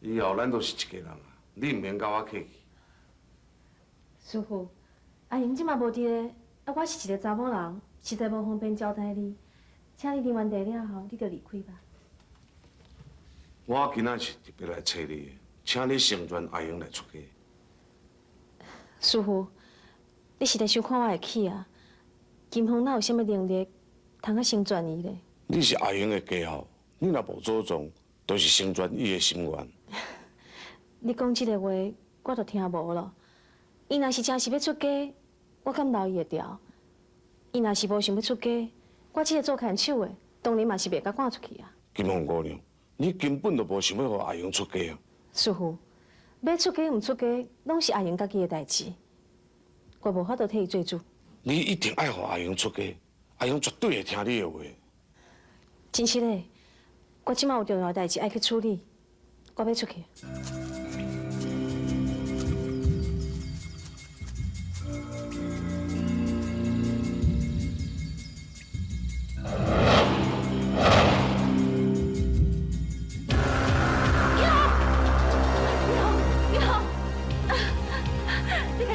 以后咱都是一家人啊，你唔免甲我客气。师傅，阿英即马无伫咧，啊，我是一个查某人，实在无方便招待你，请你啉完茶了后，你就离开吧。我今仔是特别来找你的，请你成全阿英来出家。师傅，你是来想看我会去啊？金凤哪有啥物能力，通啊成全伊咧？你是阿英的家后，你若无做总，就是成全伊的心愿。你讲这个话，我都听无咯。伊若是真是要出家，我敢留伊会调；伊若是无想要出家，我这个做看手的，当然嘛是袂甲赶出去啊。金凤姑娘，你根本就无想要互阿英出家啊！师傅，要出家唔出家，拢是阿英家己的代志，我无法度替伊做主。你一定爱互阿英出家，阿英绝对会听你的话。真实的，我即马有重要的代志爱去处理，我要出去。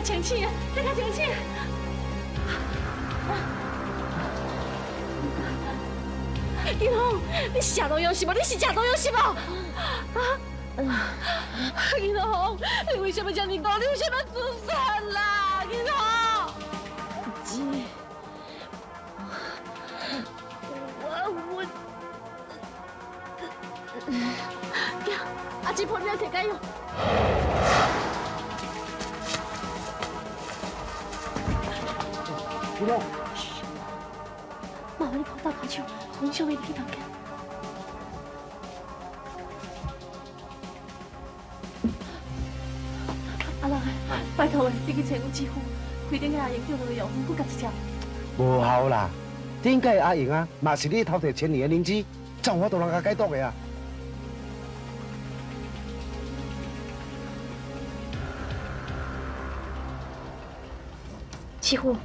生气，你较生气。金凤，你是食毒药是无？你是食毒药是无？金凤，你为什么这样讲？你为什么自杀啦？金凤，姐，我，阿姐婆，你要谁该用？金凤，妈，你跑到卡丘，红秀妹去房间。阿郎，拜托诶，你去找阮姊夫，开顶个阿英叫落药，不甲一条。无效啦，顶届阿英啊，嘛是你偷摕1000年的灵芝，怎我都人家解毒的啊？姊夫，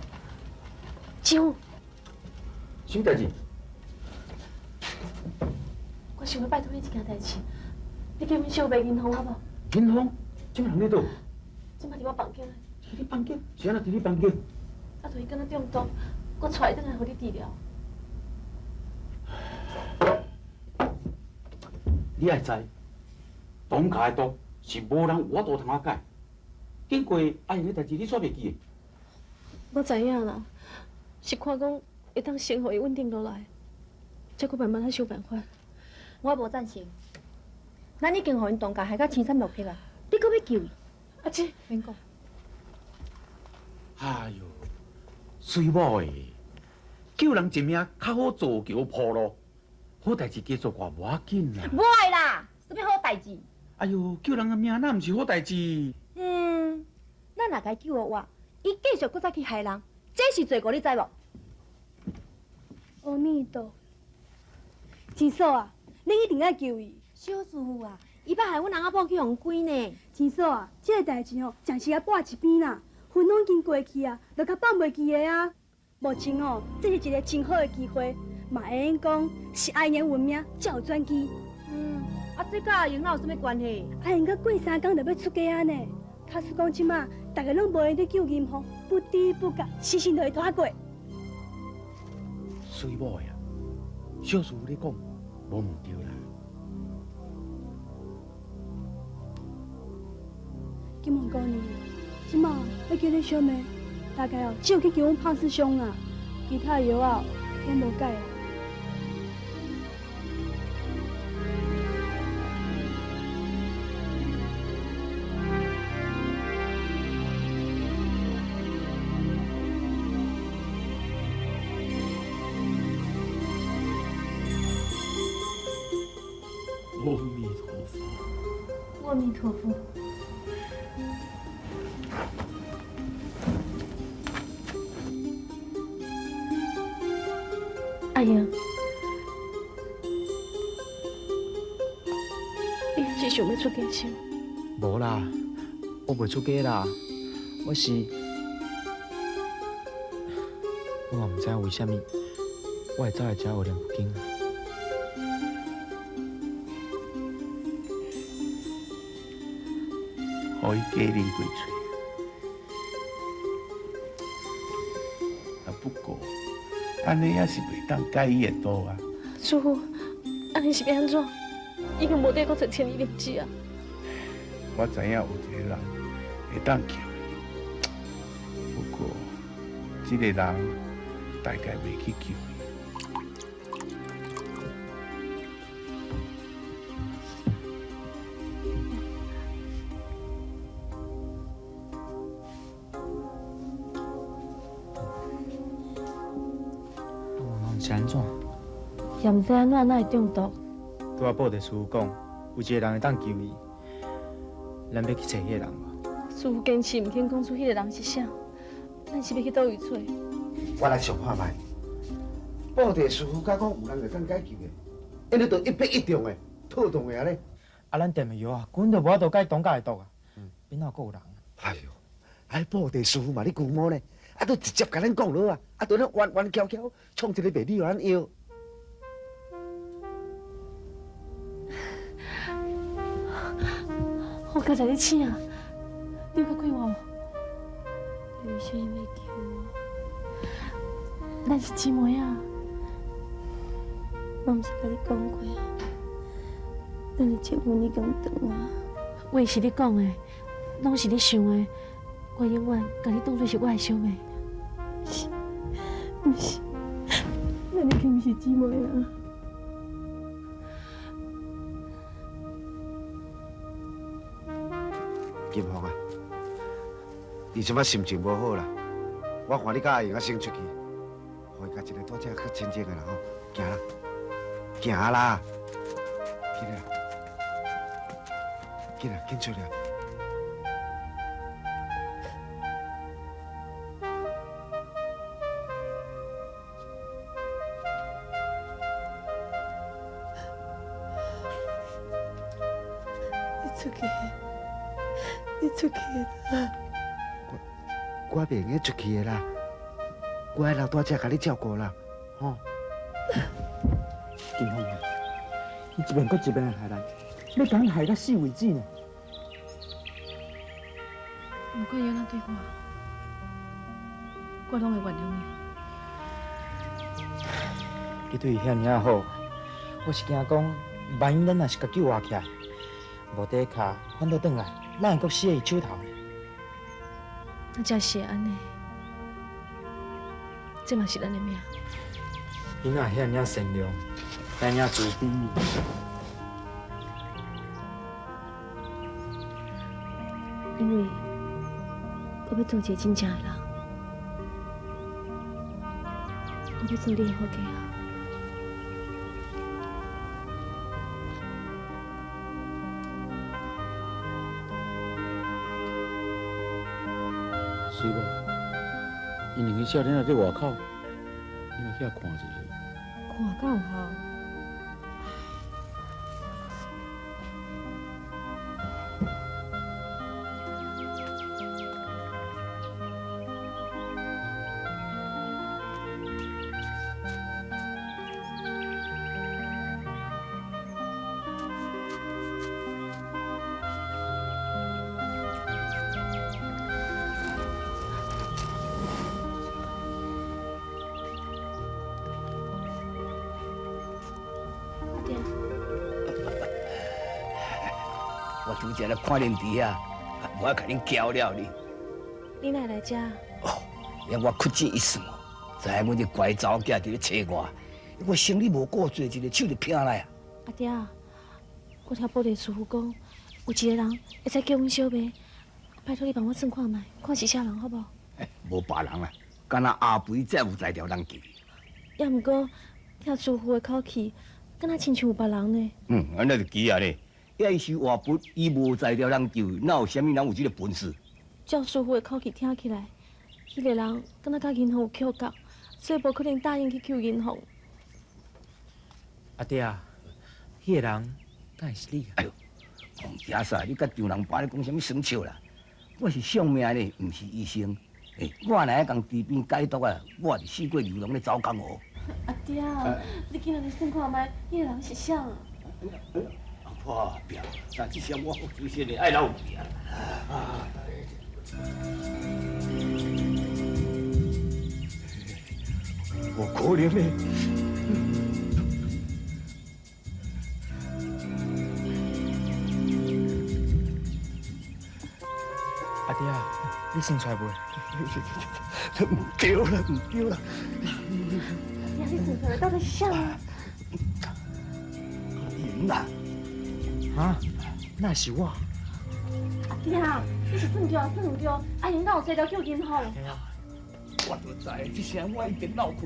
姊夫，什么代志？我想要拜托你一件代志，你叫阮小妹银行好无？银行？什么人在倒？即摆伫我房间。伫你房间？是安怎伫你房间？啊，对伊敢若中毒，我带伊转来互你治疗。你也知，东卡的毒是无人我都通啊解。经过阿英的代志，你煞袂记的？我知影啦，是看讲会当先互伊稳定落来，才阁慢慢啊想办法。我无赞成，咱已经互因当家害到青山木劈啊，你阁要救伊？阿姐，免讲。哎呦，水某的，救人一命较好造桥铺路，好代志加做寡无要紧啦。无爱啦，什么好代志？哎呦，救人的命那毋是好代志。咱若该救我话，伊继续搁再去害人，这是罪过，你知无？阿弥陀，钱嫂啊，你一定要救伊。小师傅啊，伊捌害阮翁仔某去互关呢。钱嫂啊，这个代志哦，暂时啊挂一边啦，云拢已经过去啊，就较放袂记的啊。目前哦，这是一个真好的机会，嘛会用讲是阿英文名才有转机。这甲阿英哪有什么关系？阿英搁过3天就要出家啊呢。假使讲即马大家拢无闲伫救银行，不知不觉时辰就会拖过。水某呀，小师傅你讲无毋对啦。金凤姑娘，即马要叫你小妹，大概哦只有去叫阮胖师兄啦，其他药啊拢无解啦。阿弥陀佛。阿英，你还是想要出家修？无啦，我袂出家啦，我嘛毋知影为虾米，我会走来遮学念佛经。互伊家人过嘴。啊，不过安尼也是袂当解伊的刀啊。师傅，安尼是要安怎？已经无得搁找千里日子啊！我知影有一个人会当救伊，不过这个人大概袂去救伊。是安怎？也毋知安怎会中毒。拄仔报地师傅讲，有一个人会当救伊，咱要去找迄个人无？师傅坚持毋肯讲出迄个人是啥，咱是要去倒位找？我来想看卖，报地师傅甲讲有人会当解救的，因为着一兵一中的，套动的啊咧。啊，咱店的药啊，根本就无法度解东家的毒啊，边哪还有人？哎呦，哎，报地师傅嘛，你估摸呢？啊，都直接甲咱讲落啊，啊，都咱弯弯翘翘，创一个卖你互咱药。我刚才你请啊，你有甲快我无？你为啥要救我？咱是姊妹啊！我毋是甲你讲过啊，咱是结婚2天长啊。话是你讲的，拢是你想的。我永远把你当作是我的小妹。不是，咱已经毋是姊妹啊。金凤啊，你即摆心情无好啦，我看你甲阿英啊先出去，互伊甲一个大只较亲近的啦吼，行啦，行啦，起来，紧啊，紧出来。你出去啦！我袂用出去的啦，我爱留大只甲你照顾啦，吼。金凤啊，你一遍搁一遍的害咱，要甲咱害到死为止呢。不过伊安怎对我拢会原谅伊。你对伊遐尔啊好，我是惊讲，万一咱若是甲救活起来，无底卡反倒转来，咱会搁死在伊手头呢。那真是安尼，这嘛是咱的命。囡仔遐尔善良，遐尔慈悲。因为我要做一个真正的人，我要做你的好家啊。师傅，因两个少年仔在外口，你嘛去遐看一下。看敢有效？我拄则咧看恁伫遐，我甲恁交了你。你哪来遮？哦，因我屈指一算哦，知影阮这乖查某囝伫咧找我，我生理无顾做，一个手就拼来啊。阿爹，我听保地师傅讲，有一个人会使救阮小妹，拜托你帮我算看卖，看是啥人好无？无别人啦，干那阿肥才有才调人救。也毋过听师傅的口气，敢若亲像有别人呢。安尼就奇啊咧。要是活不，伊无才调人救，哪有啥物人有这个本事？照师傅的口气听起来，迄个人敢若甲银行有扣角，所以无可能答应去救银行。阿爹啊，迄个人敢会是你？哎呦，洪家嫂，你甲丈人爸咧讲啥物生笑啦？我是相命咧，毋是医生。我若爱共治病解毒啊，我是死过流浪咧走江湖。阿爹，你今日来算看卖，迄个人是啥？哇，表，但这些我有些人爱老命啊。我可怜呢。阿爹啊，你生出来未？唔对啦，唔对啦。你生出来到底是啥？赢啦！啊，那是我。阿爹啊，你是算对啊，算唔对？阿英哪有找到救金吼？我都知，这声我已经闹开。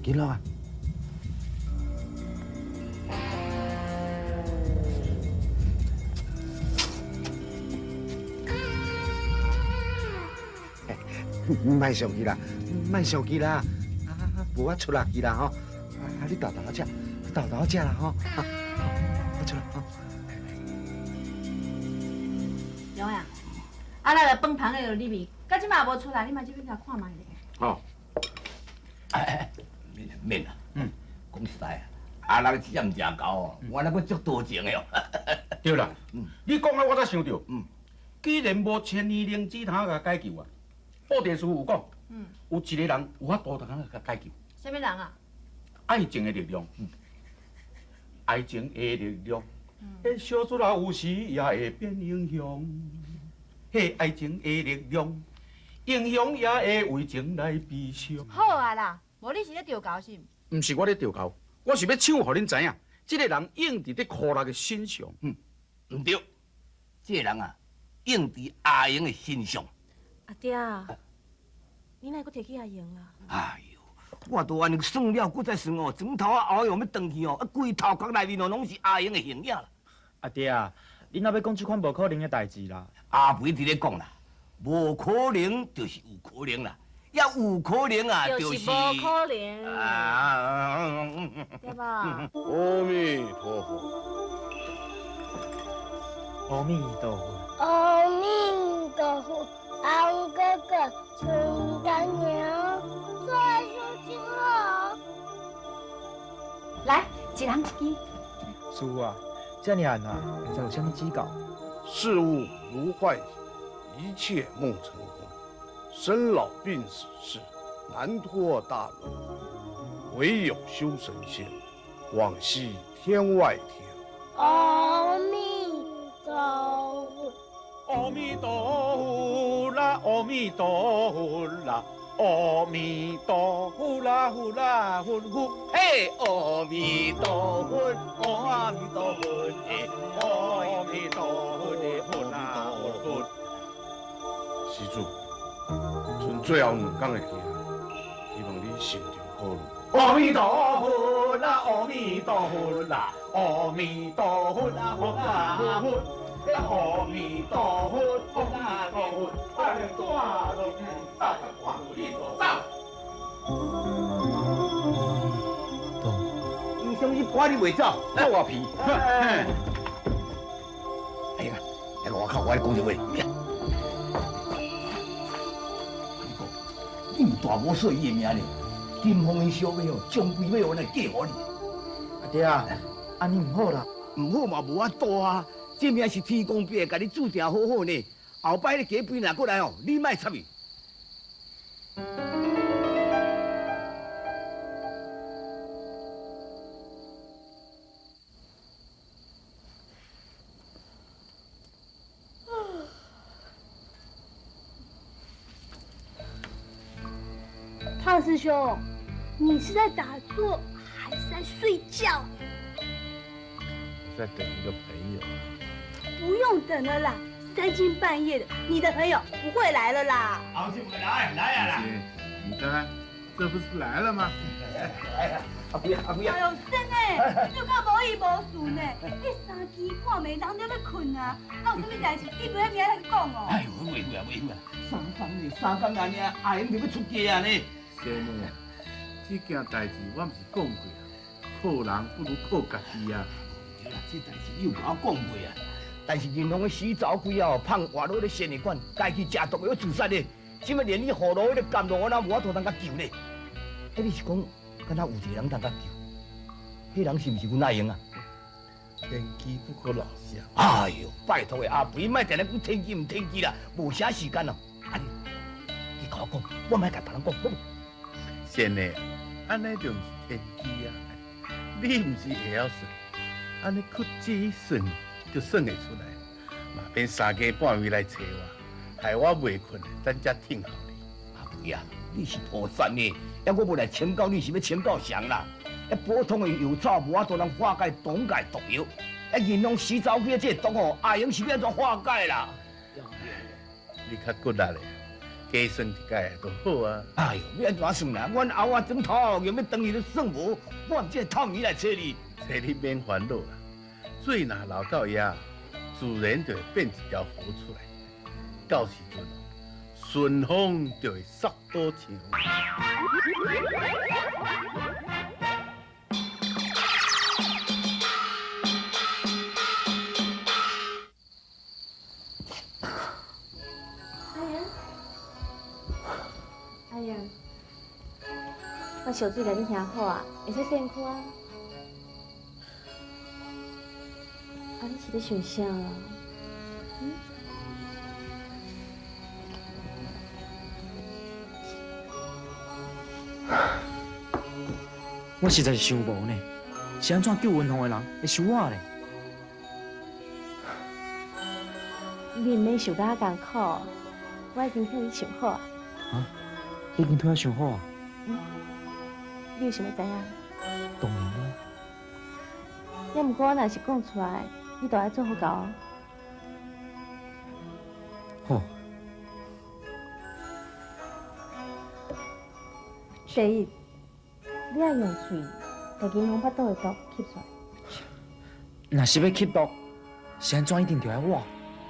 见咯啊！卖上去啦，卖上去啦！无我出力去啦吼！你豆豆食，豆豆食啦吼！我出来吼！龙呀，啊那个饭盘的里面，到即嘛无出来，你嘛这边甲看卖咧。哦，免啦，讲实在啊，人只唔食够哦，我那个足多情的哦。对啦，你讲啊，我才想到，既然无千年灵芝汤甲解救啊，布袋师有讲，有一个人有法度通甲解救。什么人啊？爱情的力量，爱情的力量，迄小主啊，有时也会变英雄。迄爱情的力量，英雄也会为情来悲伤。好啊啦，无你是咧调教是毋？毋是我咧调教，我是要唱，互恁知影，这个人用伫咧苦难的身上。唔对，这个人啊，用伫阿英的身上。阿爹啊，你哪个提起阿英啦？哎呦，我都安尼算了，搁再算哦，床头啊后用要转去哦，规头壳内面哦拢是阿英的形影啦。阿爹啊，你若要讲这款无可能的代志啦，阿肥伫咧讲啦，无可能就是有可能啦，要有可能啊，就是无可能，啊，对吧？阿弥陀佛。阿弥陀佛。阿弥陀佛，安哥哥，春干娘，做事情好。来，一人一支。师傅啊，这样暗啊，会知有啥物指教？事物如幻影，一切梦成空。生老病死事，难脱大轮。唯有修神仙，往昔天外天。阿弥陀佛，阿弥陀佛啦，阿弥陀佛啦，阿弥陀佛啦，佛啦佛佛，嘿，阿弥陀佛，阿弥陀佛，嘿，阿弥陀佛的佛啦佛。施主，剩最后2天的期限，希望你心中好路。阿弥陀佛啦，阿弥陀佛啦，阿弥陀佛啦，佛啦佛。阿弥陀佛，阿弥陀佛，阿弥陀佛，大家看我你所走。你相信我你袂走？我话皮。哎呀，那个我靠，我来讲一话。你大无说伊的名呢？金凤的小妹哦，将归要我来嫁予你。阿爹啊，安尼唔好啦。唔好嘛，无法度啊！这命是天公伯甲你注定好好呢。后摆你加肥若过来哦，你莫插伊。胖师兄，你是在打坐还是在睡觉？在等一个朋友。不用等了啦，3更半夜的，你的朋友不会来了啦。后就会来，来啊啦！你知这不是来了吗？哎呀，阿妹阿妹啊！哎呦，真诶，你有够无依无顺呢？你三更半暝人都要困啊，啊有啥物代志？你袂明仔来讲哦。哎呦，袂会啊袂会啊！三更安尼啊，阿英就要出家啊呢。先生啊，这件代志我毋是讲过啊，靠人不如靠家己啊。对啦，这代志你有甲我讲过啊。但是银行的死查鬼啊，胖活落咧仙女馆，家己食毒要自杀咧，怎么连你葫芦迄个甘露我那无法度通甲救咧？迄你是讲，敢若有一个人通甲救？迄人是毋是阮阿英啊？天机不可老相。哎呦，拜托的阿肥，莫定咧讲天机唔天机啦，无啥时间咯。安尼，你甲我讲，我莫甲别人讲，好。先生，安尼就毋是天机啊！你毋是会晓算，安尼屈指一算就算会出来，嘛免三更半暝来找我，害我袂困，咱才听候你。阿肥啊，你是菩萨呢，要我无来请教，你是要请教谁啦？普通的药草无法度通化解东界毒药，银龙死走鬼这毒哦，阿英是要怎化解啦？你较骨力嘞，加算一解就好啊。哎呦，你安怎算啦？阮后啊整头又要等你的算无，我唔只透你来找你。找你免烦恼啦，水若流到遐，自然就会变一条河出来。到时阵哦，顺风就会扫倒墙。哎呀，我小水甲你听好啊，会使先哭啊。啊，你是咧想啥啦？我实在是想无呢，是安怎救文宏的人会想我咧？你毋免想甲我艰苦，我已经替你想好啊。啊，你已经替我想好啊？你有想要知影？当然啦。要毋过我若是讲出来，你就爱做好搞。好。第一，你要用嘴把银行巴肚的毒吸出来。若是要吸毒，是安怎一定就要我？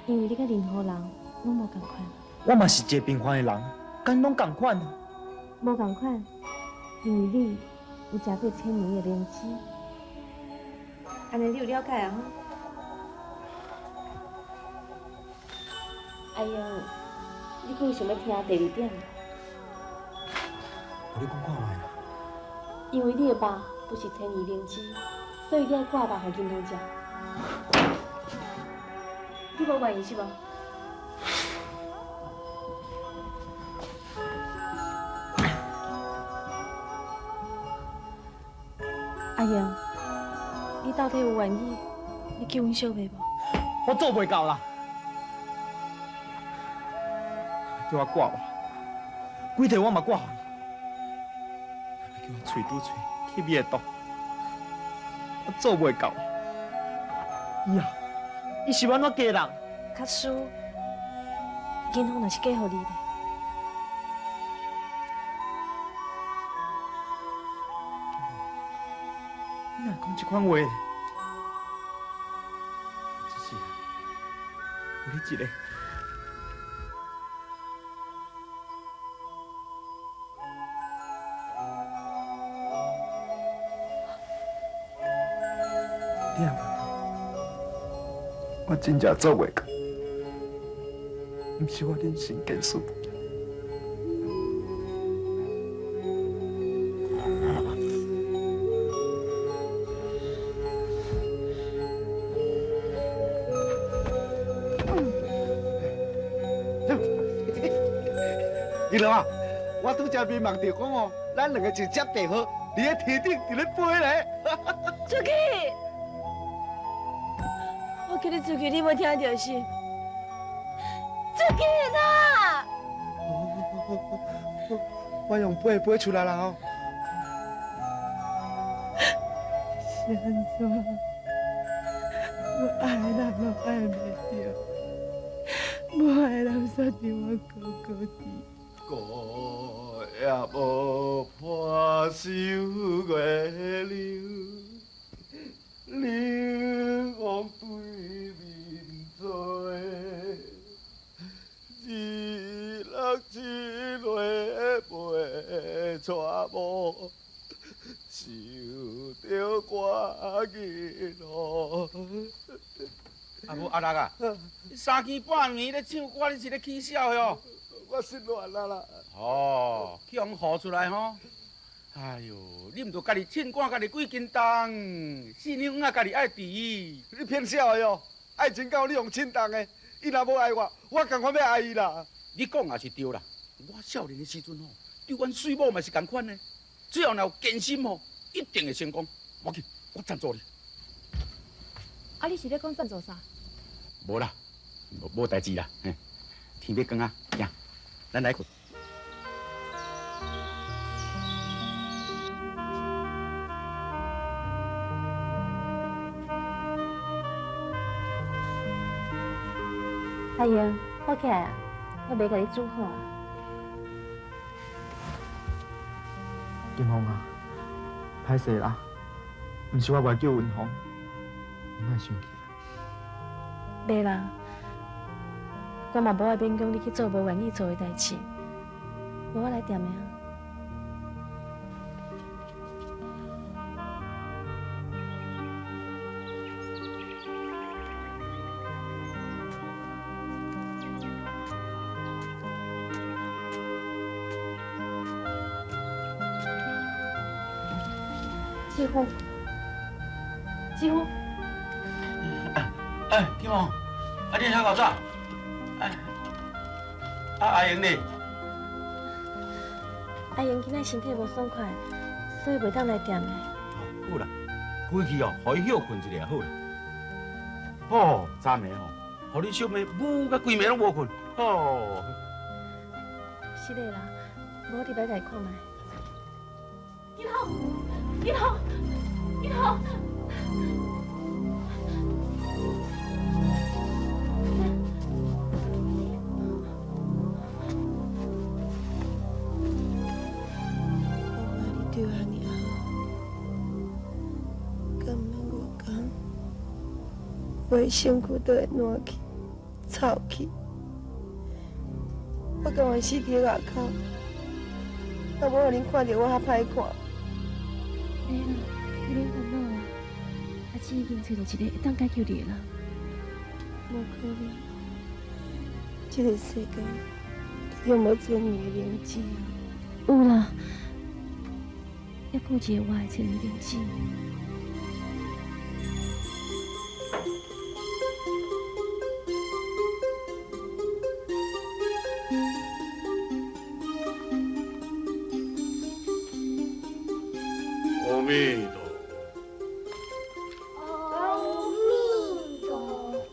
因为你甲任何人拢无共款。我嘛是一个平凡的人，敢拢共款啊？无共款，因为你有食过千年的灵芝。安尼你有了解啊？哎呀，你可有想要听第二点？我你讲看卖啦。因为你的肉不是千年灵芝，所以你要挂肉互金通食。你无愿意是无？阿英，你到底有愿意？你救阮小妹无？我做袂到啦，叫我挂吧，几条我嘛挂互伊。叫我喙拄喙吸伊的毒，我做袂到。以后，伊是安怎嫁人？卡输，银行若是嫁互你咧。你哪讲这款话咧？只是有你一个。对啊，我真正做袂到，不是我忍心结束。二郎啊，我拄才迷茫着讲哦，咱两个就接地好，伫咧天顶伫咧飞咧。出去！我叫你出去，你无听到是？出去啦！我用飞出来啦吼。是安怎？我爱的人都爱袂着，无爱的人煞让我孤孤的。歌也无破首月流，冷风对面做，日落日落袂带无，想着我日落。啊无阿六啊，你三更半暝咧唱歌，你是咧起笑的哦？我失恋啦！哦，去互呼出来吼！哎呦，你毋着家己凊赶家己几斤重，四娘啊家己爱治。你骗笑的哟！爱情到你用凊重的，伊若无爱我，我共款要爱伊啦。你讲也是对啦，我少年的时阵吼，对阮水某嘛是共款的，只要若有坚心吼，一定会成功。我去，我赞助你。啊，你是咧讲赞助啥？无啦，无代志啦，天要光啊，行，咱来困。阿英，好起来啊！我袂甲你煮好啊。金凤啊，歹势啦，毋是我袂叫云凤，你莫生气啦。袂啦，我嘛无爱勉强你去做无愿意做的代志，无我来点的啊。志峰，志峰，哎，金凤，你遐搞啥？阿英呢？阿英今仔身体无爽快，所以袂当来店的。好啦，回去哦，互伊休困一下就好啦。哦，昨暝吼，互你小妹舞甲规暝拢无困。哦，是的啦，无我伫摆甲伊看卖。一号，一号，一号。对啊，你啊，敢免我讲，我的身躯都会烂去、臭去。我甘愿死伫外口，也无互恁看到我较歹看。没啦，你免烦恼啦，阿姊已经找到一个会当解救你的人。无可能，这个世界有无尊严的良知啊？有啦。还顾一个我的千年灵子。阿弥陀阿弥陀佛。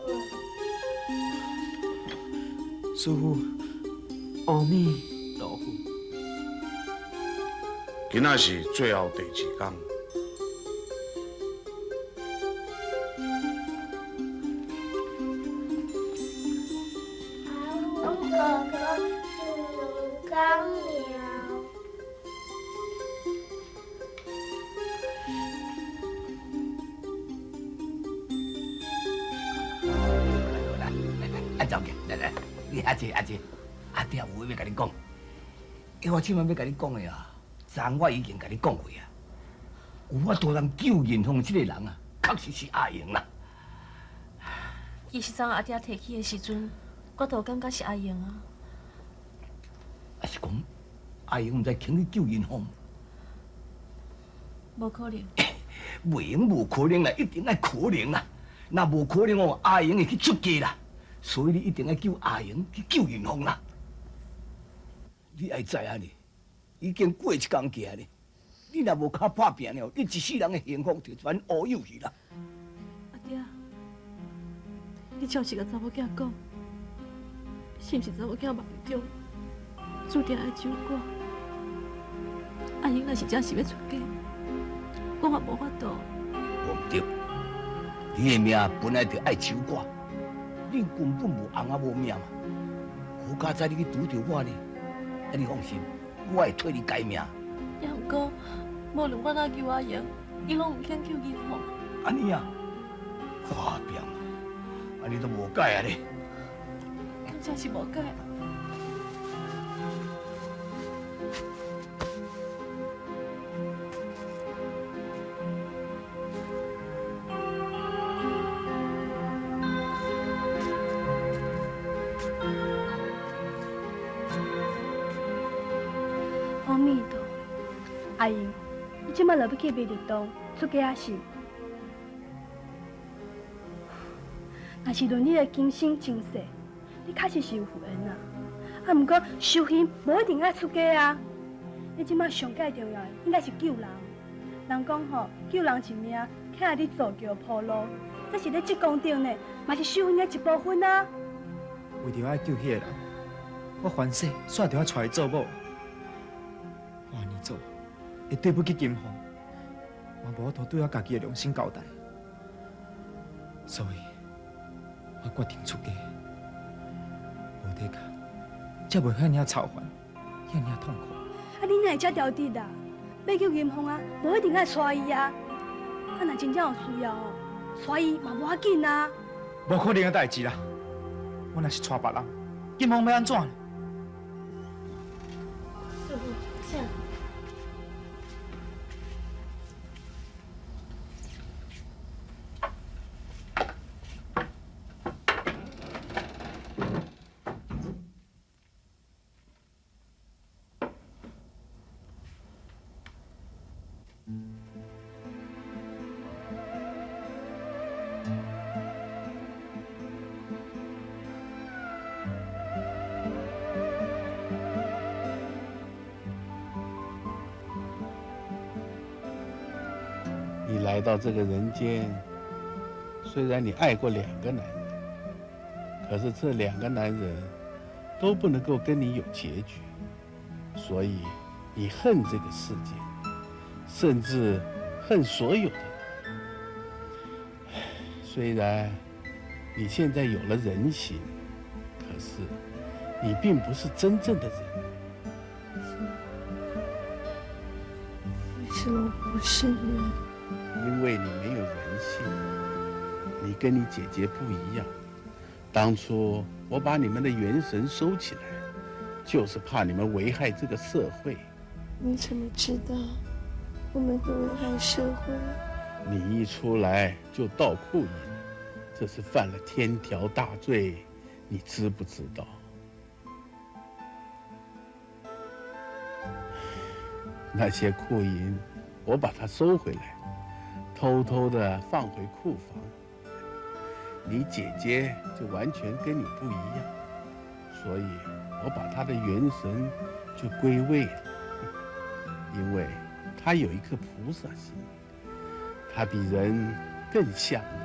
师父，阿弥陀佛。今仔是最后第2天，阿文哥哥主刚了。阿走嘅，来，你阿姐，阿爹有话要甲你讲，我今晚要甲你讲的啊。昨我已经甲你讲过啊，有法度通救银凤这个人啊，确实是阿英啦。其实昨阿爹提起的时阵，我都感觉是阿英啊。还是讲阿英唔知肯去救银凤？无可能。袂用无可能啦，一定爱可能啦。那无可能哦，阿英会去出家啦。所以你一定要救阿英去救银凤啦。你爱知影哩？已经过一工行咧，你若无靠打拼了，你一世人的幸福就全乌有去啦。阿爹，你照是甲查某囝讲，是毋是查某囝梦中注定爱酒馆？阿英若是真是要出家，我嘛无法度。无对，你的命本来就爱守寡，你根本无翁啊无命嘛。好佳哉你去拄着我呢，你放心，我会替你改命。也毋过，无论我哪求阿英，伊拢唔肯求银行。安尼啊，花边啊，安尼都无改啊咧。咁真是无改。阿弥陀，阿英，你即摆落要去美丽岛出家啊是？若是论你的今生今世，你确实是有福缘啊。啊，毋过修行无一定爱出家啊。你即摆上界重要的应该是救人。人讲吼，救人一命，看你造桥铺路，这是咧职工顶呢，嘛是修行的一部分啊。为着爱救迄个人，我凡世煞着爱带伊做某。我安尼做，会对不起金凤，嘛无法度对我家己的良心交代，所以我决定出家。无底价，才袂遐尔操烦，遐尔痛苦。啊，你哪会遮条直啊？要救银凤啊，无一定爱带伊啊。啊，若真正有需要哦，带伊嘛无要紧啊。无可能的代志啦！我若是带别人，金凤要安怎呢？师傅，啥？你来到这个人间，虽然你爱过2个男人，可是这2个男人都不能够跟你有结局，所以你恨这个世界，甚至恨所有的人。虽然你现在有了人形，可是你并不是真正的人。为什么不是人？因为你没有人性，你跟你姐姐不一样。当初我把你们的元神收起来，就是怕你们危害这个社会。你怎么知道我们会危害社会？你一出来就盗库银，这是犯了天条大罪，你知不知道？那些库银，我把它收回来。偷偷的放回库房，你姐姐就完全跟你不一样，所以我把她的元神就归位了，因为她有一颗菩萨心，她比人更像人。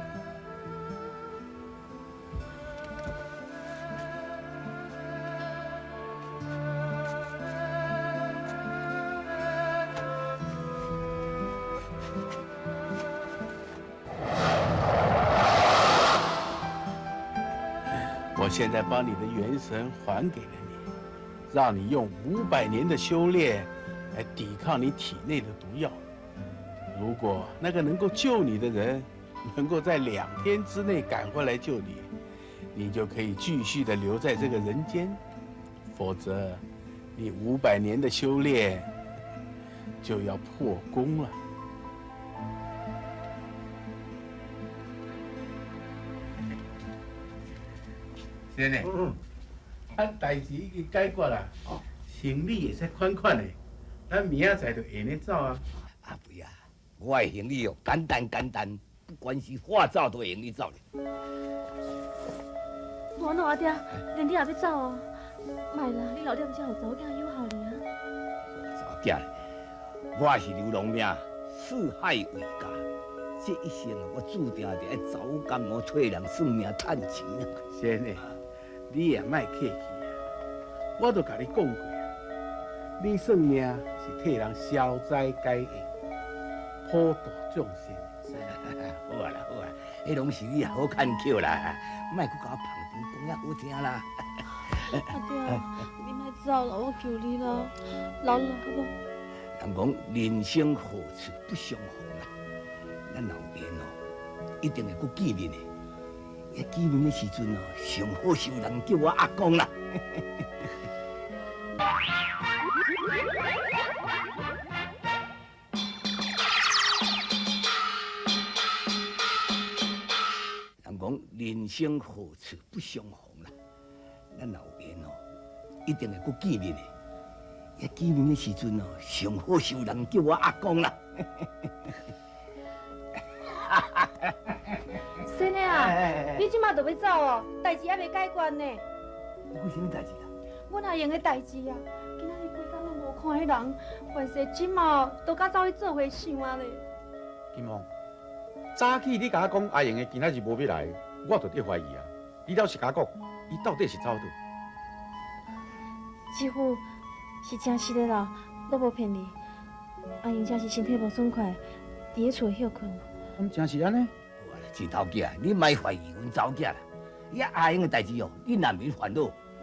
我现在把你的元神还给了你，让你用500年的修炼来抵抗你体内的毒药。如果那个能够救你的人能够在2天之内赶回来救你，你就可以继续的留在这个人间；否则，你500年的修炼就要破功了。先生，咱代志已经解决啦，行李会使款款的，咱明仔载就下日走啊。阿肥啊，我的行李哦，简单，不管是化走都会用你走咧。我哪阿爹，连你也要走哦？卖啦，你留点才有查某囝友好你啊。查囝，我是流浪命，四海为家。这一生啊，我注定着要走甘路替人算命趁钱啊。先生，你也莫客气啊，我都甲你讲过啊，你算命是替人消灾解厄，普度众生。好啊，迄拢是你好看口啦，莫搁甲我旁边讲遐好听啦。阿爹，你莫走了，我求你啦，老老啦。人讲人生何处不相逢啦，咱后边哦，一定会搁见面的。也见面的时阵哦，上好是有人叫我阿公啦。人讲人生何处不相逢啦，咱后边哦，一定会搁见面的。也见面的时阵哦，上好是有人叫我阿公啦。孙女啊，你即马就要走哦？代志还未解决呢。为什么代志啊？阮阿英的代志啊，今仔日规工拢无看迄人，还是即马都甲走去做伙想啊咧。金凤，早起你甲我讲阿英的今仔日无要来，我就伫怀疑啊。你倒是甲我讲，伊到底是走倒？师傅是真实的啦，我无骗你。阿英真是身体无爽快，伫咧厝休困。咁真是安尼？钱头家，你莫怀疑阮走囝啦。伊阿英的代志哦，你难免烦恼，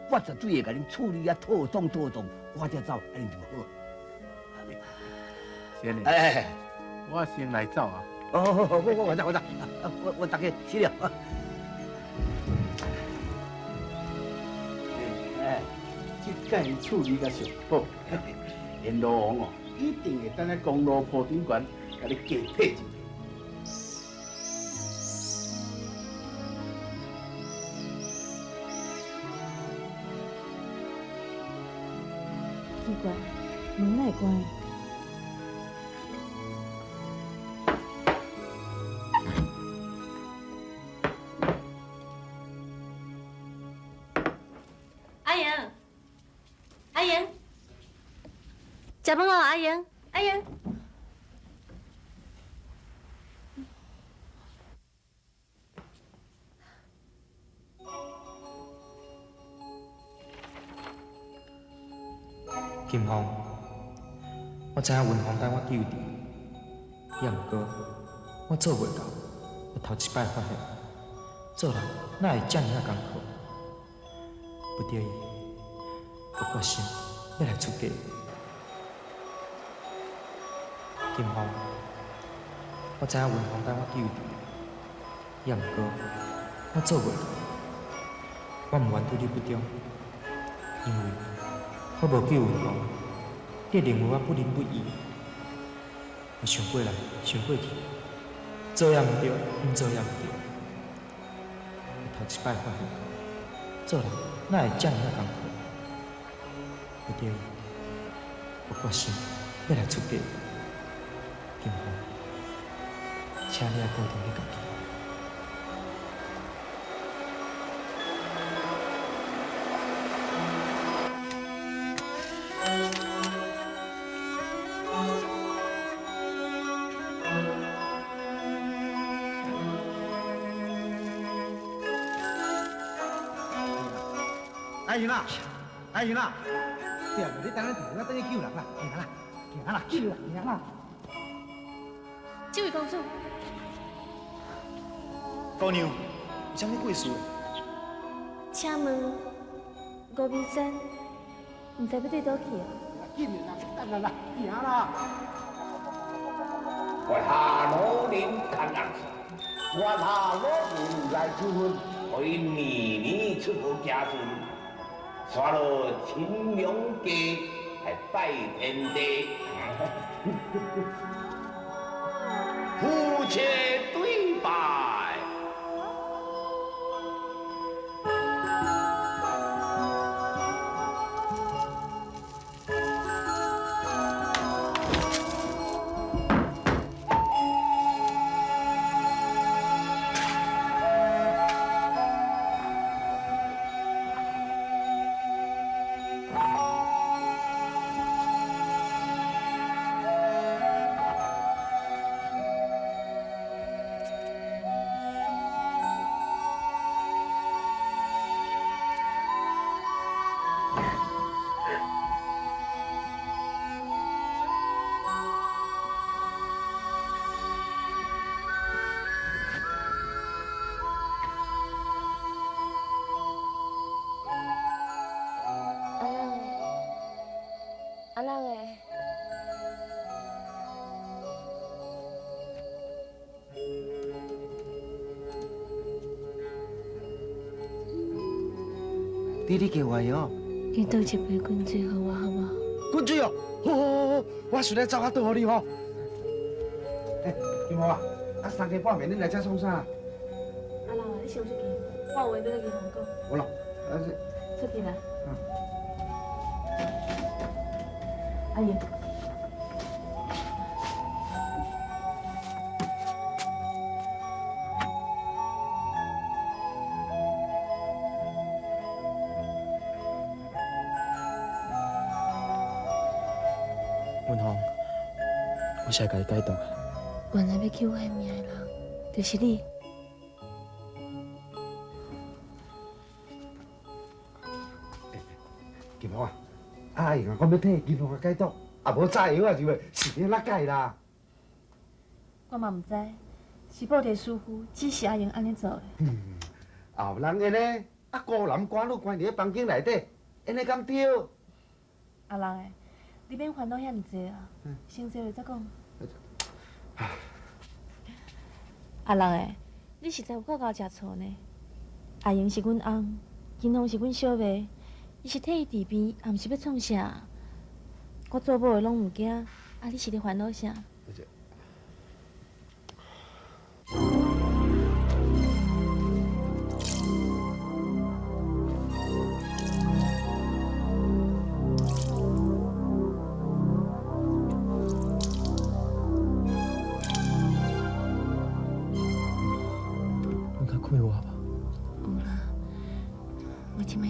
我绝对会甲恁处理啊妥当，我才走，安尼就好。先生，哎，我先来走啊。哦，我走，我大家死了。哎，这间处理甲上好，阎罗王哦，一定会等在公路坡顶悬，甲你加配一。奇怪，门哪会关？阿英，阿英，食饭咯，阿英，阿英。金凤，我知影云凤带我救治，也毋过我做袂到。我头一摆发现，做人哪会遮尔啊艰苦？不得已，我决心要来出家。金凤，我知影云凤带我救治，也毋过我做袂到。我毋愿对你不忠，因为我无救云凤，你认为我不仁不义。我想过来，想过去，做也毋对，毋做也毋对。我头一摆发现，做人哪会遮尔啊艰苦？不得已，我决心要来出家。金凤，请你也固定你家己。阿英啊，阿英啊，对啊，你等下同我等去救人啦，行啦，行啦。这位公主，姑娘，有啥物贵事？请问吴美珍，毋知要对倒去啊？见面啦，等啦，行啦。我下老年看人，我下老年来求婚，可以年年出国家孙，刷了青龙街来拜天地，夫妻对拜。人个。弟弟叫我哟。你倒一杯滚水给我好不好？滚水哦！好，我顺来找下倒你吼。金毛啊，3更半暝你来这创啥？阿老啊，你先出去，我有话要跟银行讲。我咯，出去啦。阿姨。文宏，我是来甲你解毒的。原来要救我的命的人，就是你。金毛啊，阿英啊，我要替金毛解毒，啊无炸药啊就会是你哪解啦？我嘛唔知，是报地师傅指示阿英安尼做的。后人个呢，孤男寡女关伫咧房间内底，安尼敢对？阿人诶，你免烦恼遐尼济啊，先坐落再讲。阿人诶，你实在有够够食醋呢。阿英是阮翁，金凤是阮小妹，伊是替伊治病，也毋是要创啥。我做某诶拢毋惊，啊，你是咧烦恼啥？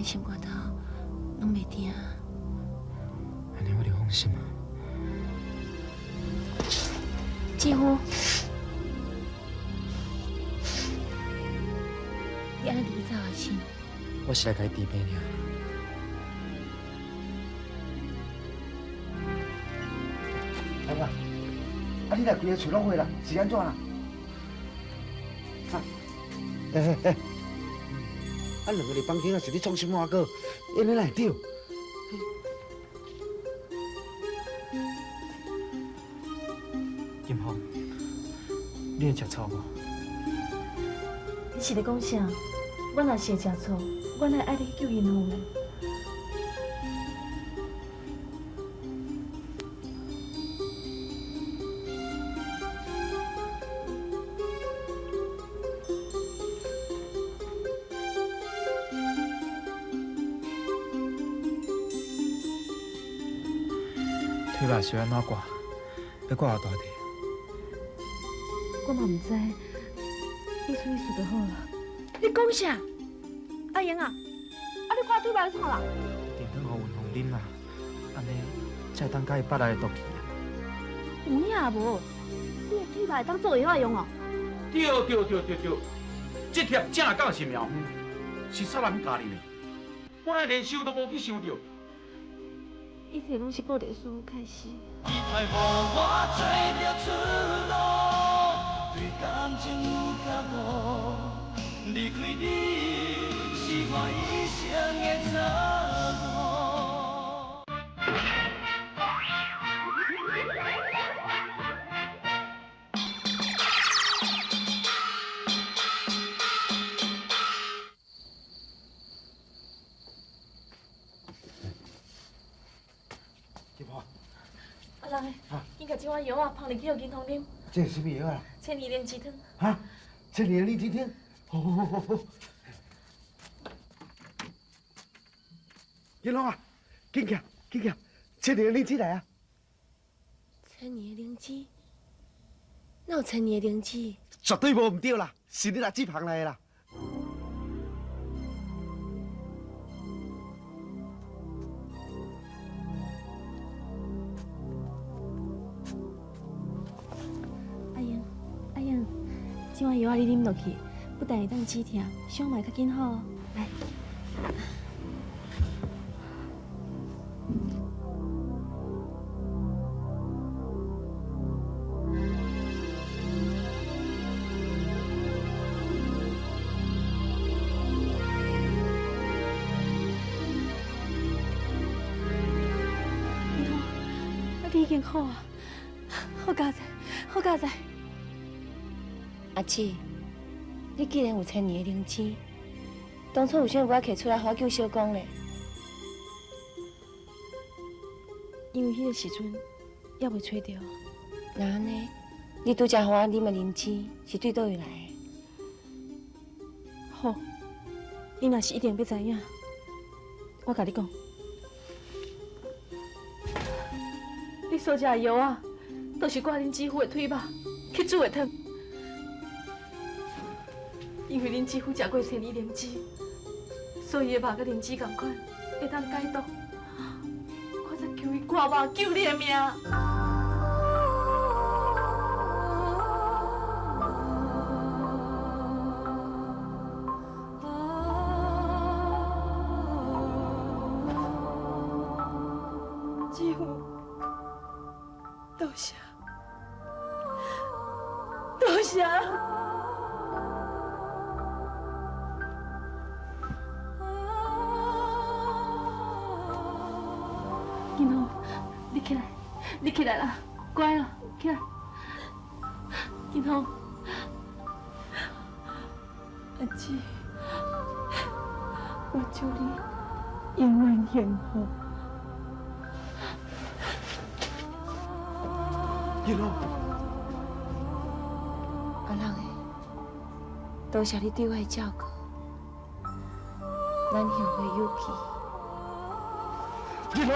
心肝头拢袂定。安尼我就放心啊。姐夫，你安尼离走啊心？我是来甲你治病尔。阿爸，你来规个厝拢会啦，是安怎啦？啊，两个伫房间啊，是你创什么个？安尼哪会对？金凤，你会食醋无？你是咧讲啥？我若是会食醋，我哪会爱你去救银凤呢？腿肉是安怎挂？要挂偌大地？我嘛唔知，意思就好啦。你讲啥？阿英啊，你挂对白创啦？电汤互运红啉啦，安尼才会当甲伊腹内的毒气啊。有影无？你的对白当做药来用哦？对，这贴正讲是妙方，是煞人教你的，我乃连想都无去想到。一切拢是报地师傅开始。你爱予我找着出路，对感情有care无，离开你是我一生的错误。阿人诶，你甲这碗药啊放入去互金童啉。这是什么药啊？千年莲枝汤。哈，千年莲枝汤。好。金龙啊，紧起，千年莲枝来啊！千年的灵芝，哪有千年的灵芝？绝对无唔对啦，是你来这旁来的啦。阿英，这碗药啊你啉落去，不但会当止痛，伤嘛会较紧好哦。来。经好啊，好佳哉，好佳哉。阿姊，你既然有1000年的灵芝，当初为啥无爱摕出来好救小公呢？因为迄个时阵还未找到。那安尼，你拄则互我啉的灵芝是对倒位来的？好，你若是一定要知影，我甲你讲，你所食的药啊，都是挂恁姊夫的腿肉去煮的汤。因为恁姊夫食过1000年灵芝，所以的肉甲灵芝同款，会当解毒。我才求伊挂肉救你的命。姊夫，多谢，多谢。金红，你起来，你起来啦，乖啦，起来。金红，阿姊，我祝你永远幸福。金红，阿郎诶，多谢你对我的照顾，咱后会有期。金红。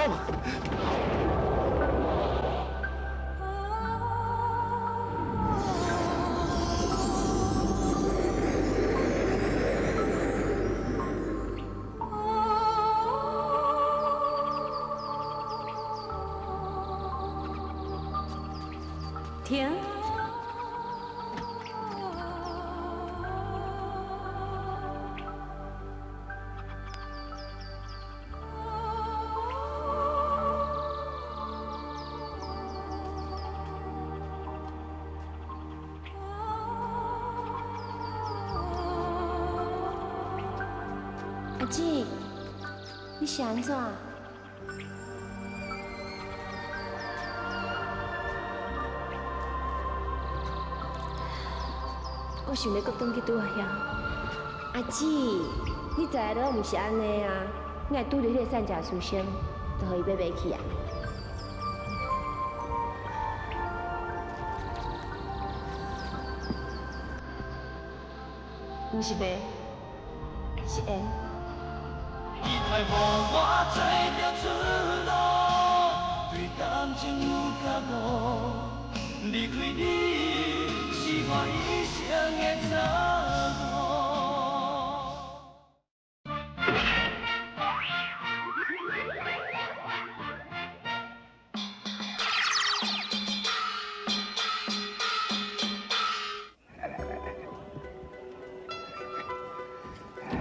停！阿姊，你是安怎？我想要搁转去拄下遐。阿姊，你知影都毋是安尼啊！你若拄着迄个善假书生，就互伊买袂起啊！毋是卖，是缘。你太无我找着出路，对感情有觉悟，离开你是我一生的错误。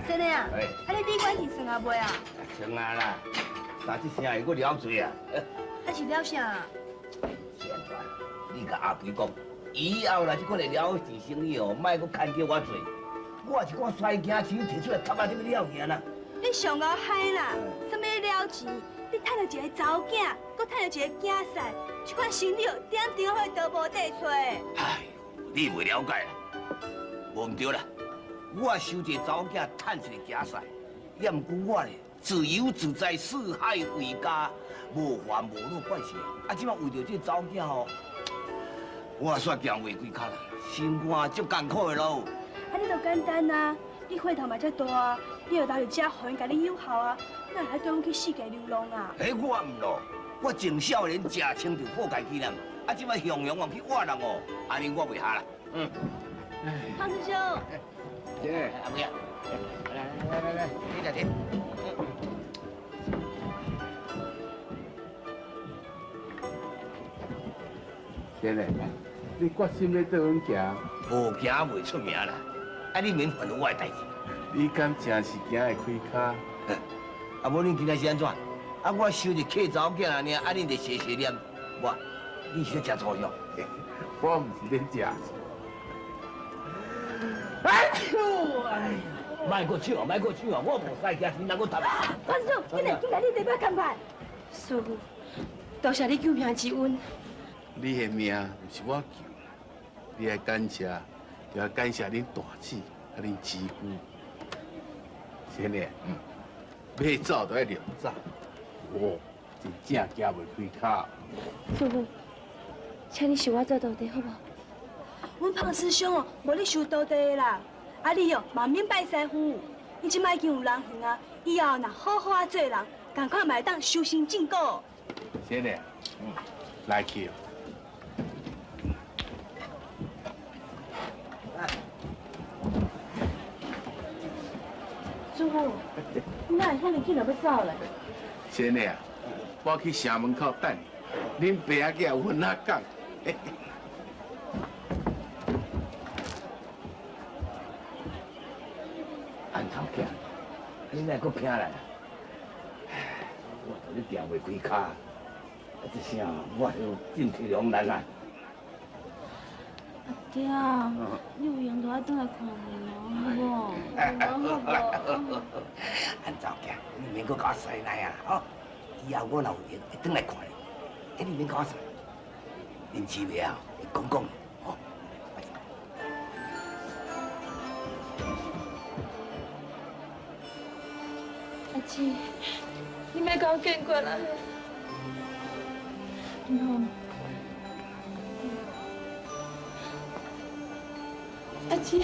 真的啊？啊，你旅馆是算啊未啊？算啊啦，但这声我了罪啊。还是了啥？现在你甲阿肥讲，以后若是搁来了事生意哦，莫搁牵叫我做。我是讲衰囝钱摕出来插啊，这要了钱啦。你上高嗨啦！什么了钱？你趁到一个查某囝，搁趁到一个囝婿，这款生意点点好都无地找。哎呦，你袂了解啦，无唔对啦。我收一个查某囝，趁一个囝婿，也毋过我咧自由自在，四海为家，无烦无恼惯势。啊，即摆为着这查某囝吼，我也算行袂几脚啦，心肝足艰苦的咯。啊，你就简单啊！你岁头嘛遮大啊，你又留住遮，互因甲你友好啊，哪会对阮去世界流浪啊？我唔咯，我从少年食清就破家己人，啊，即摆向阳往去活人哦，安尼我袂下啦。汤师兄。姐，阿妹啊，来，你来听。先生，你决心要倒阮行？无行袂出名啦，啊，你免烦恼我的代志。你敢真是行会开骹？啊，无恁今仔是安怎？啊，我收一客查某囝安尼，啊，恁就谢谢念我，你是咧食醋哟？我毋是咧食。哎呦，哎呀，莫搁笑，莫搁笑啊！我无使惊，天哪，我谈。汤师兄，进来，你这边看看。师傅，多谢你救命之恩。你的命就是我救，你要感谢，就要感谢恁大姊、啊恁姊夫。先生，要走都要量早，哦，真正行袂开脚。父母，请你收我做徒弟好无？阮胖师兄哦，无你收徒弟的啦。啊你哦，嘛免拜师傅，你即摆已经有人缘啊，以后若好好啊做人，赶快嘛会当修行正果。先生，来去。师傅，你哪会遐尼紧就要走咧？先生，我去城门口等你，恁爸仔囝有份仔讲。安头囝，你哪阁拼来？我同你行袂开脚，一声我就进退两难啊！阿爹，你有闲就爱转来看我咯，好无？安头囝，你免阁甲我塞来啊！哦，以后我若有闲会转来看你，你免甲我塞。恁姊妹啊，会讲讲。 阿姊，你莫甲我见过啦！金凤，阿姊，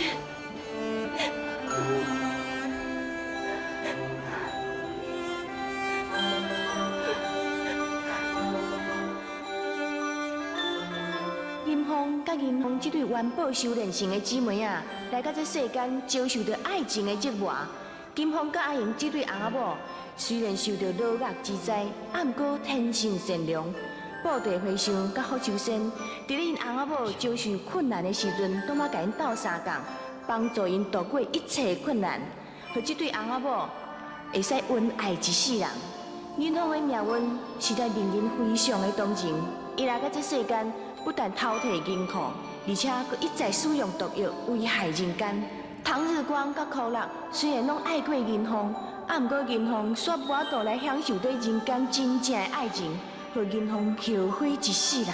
银凤甲银凤这对元宝修炼成的姊妹啊，来到这世间遭受到爱情的折磨。 金凤甲阿英这对翁仔某，虽然受到老恶之灾，毋过天性善良。布袋和尚甲福寿仙，伫咧因翁仔某遭受困难的时阵，都嘛甲因斗相共，帮助因度过一切困难，互这对翁仔某会使恩爱一世人。银凤的命运实在令人非常的同情。伊来到这世间，不但偷摕银库，而且佫一再使用毒药危害人间。 唐日光甲苦乐虽然拢爱过银凤，毋过银凤却无法度来享受对人间真正的爱情，互银凤后悔一世人。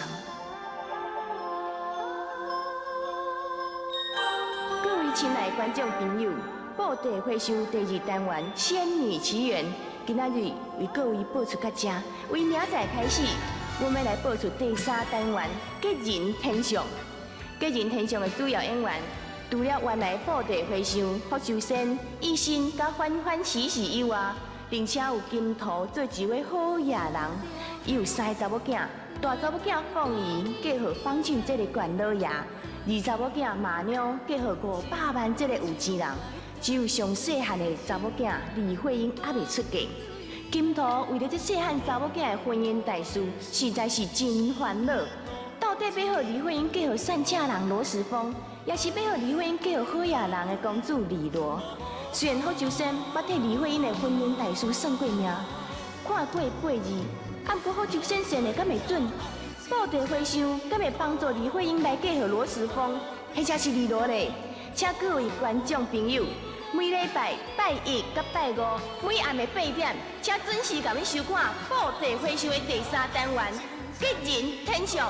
各位亲爱的观众朋友，《布袋会show》第2单元《仙女奇缘》，今仔日为各位播出到这，为明仔开始，我们来播出第3单元《吉人天相》。吉人天相的主要演员。 除了原来布袋和尚、福寿仙、一心甲欢欢喜喜以外，并且有金头做一位好野人，伊有3个查某囝，大查某囝凤仪嫁予方俊这个官老爷，二查某囝麻妞嫁予500万这个有钱人，只有上细汉的查某囝李慧英还未出嫁。金头为了这细汉查某囝的婚姻大事，实在是真烦恼。到底要予李慧英嫁予善车人罗时丰？ 也是要予李慧英嫁予好野人的公主李罗。虽然福寿仙捌替李慧英的婚姻大事算过命，看过8字，毋过福寿仙算的敢会准？布袋和尚敢会帮助李慧英来嫁予罗时丰，或者是李罗嘞？请各位观众朋友，每礼拜拜1甲拜5，每暗的8点，请准时甲阮收看布袋和尚的第3单元《吉人天相》。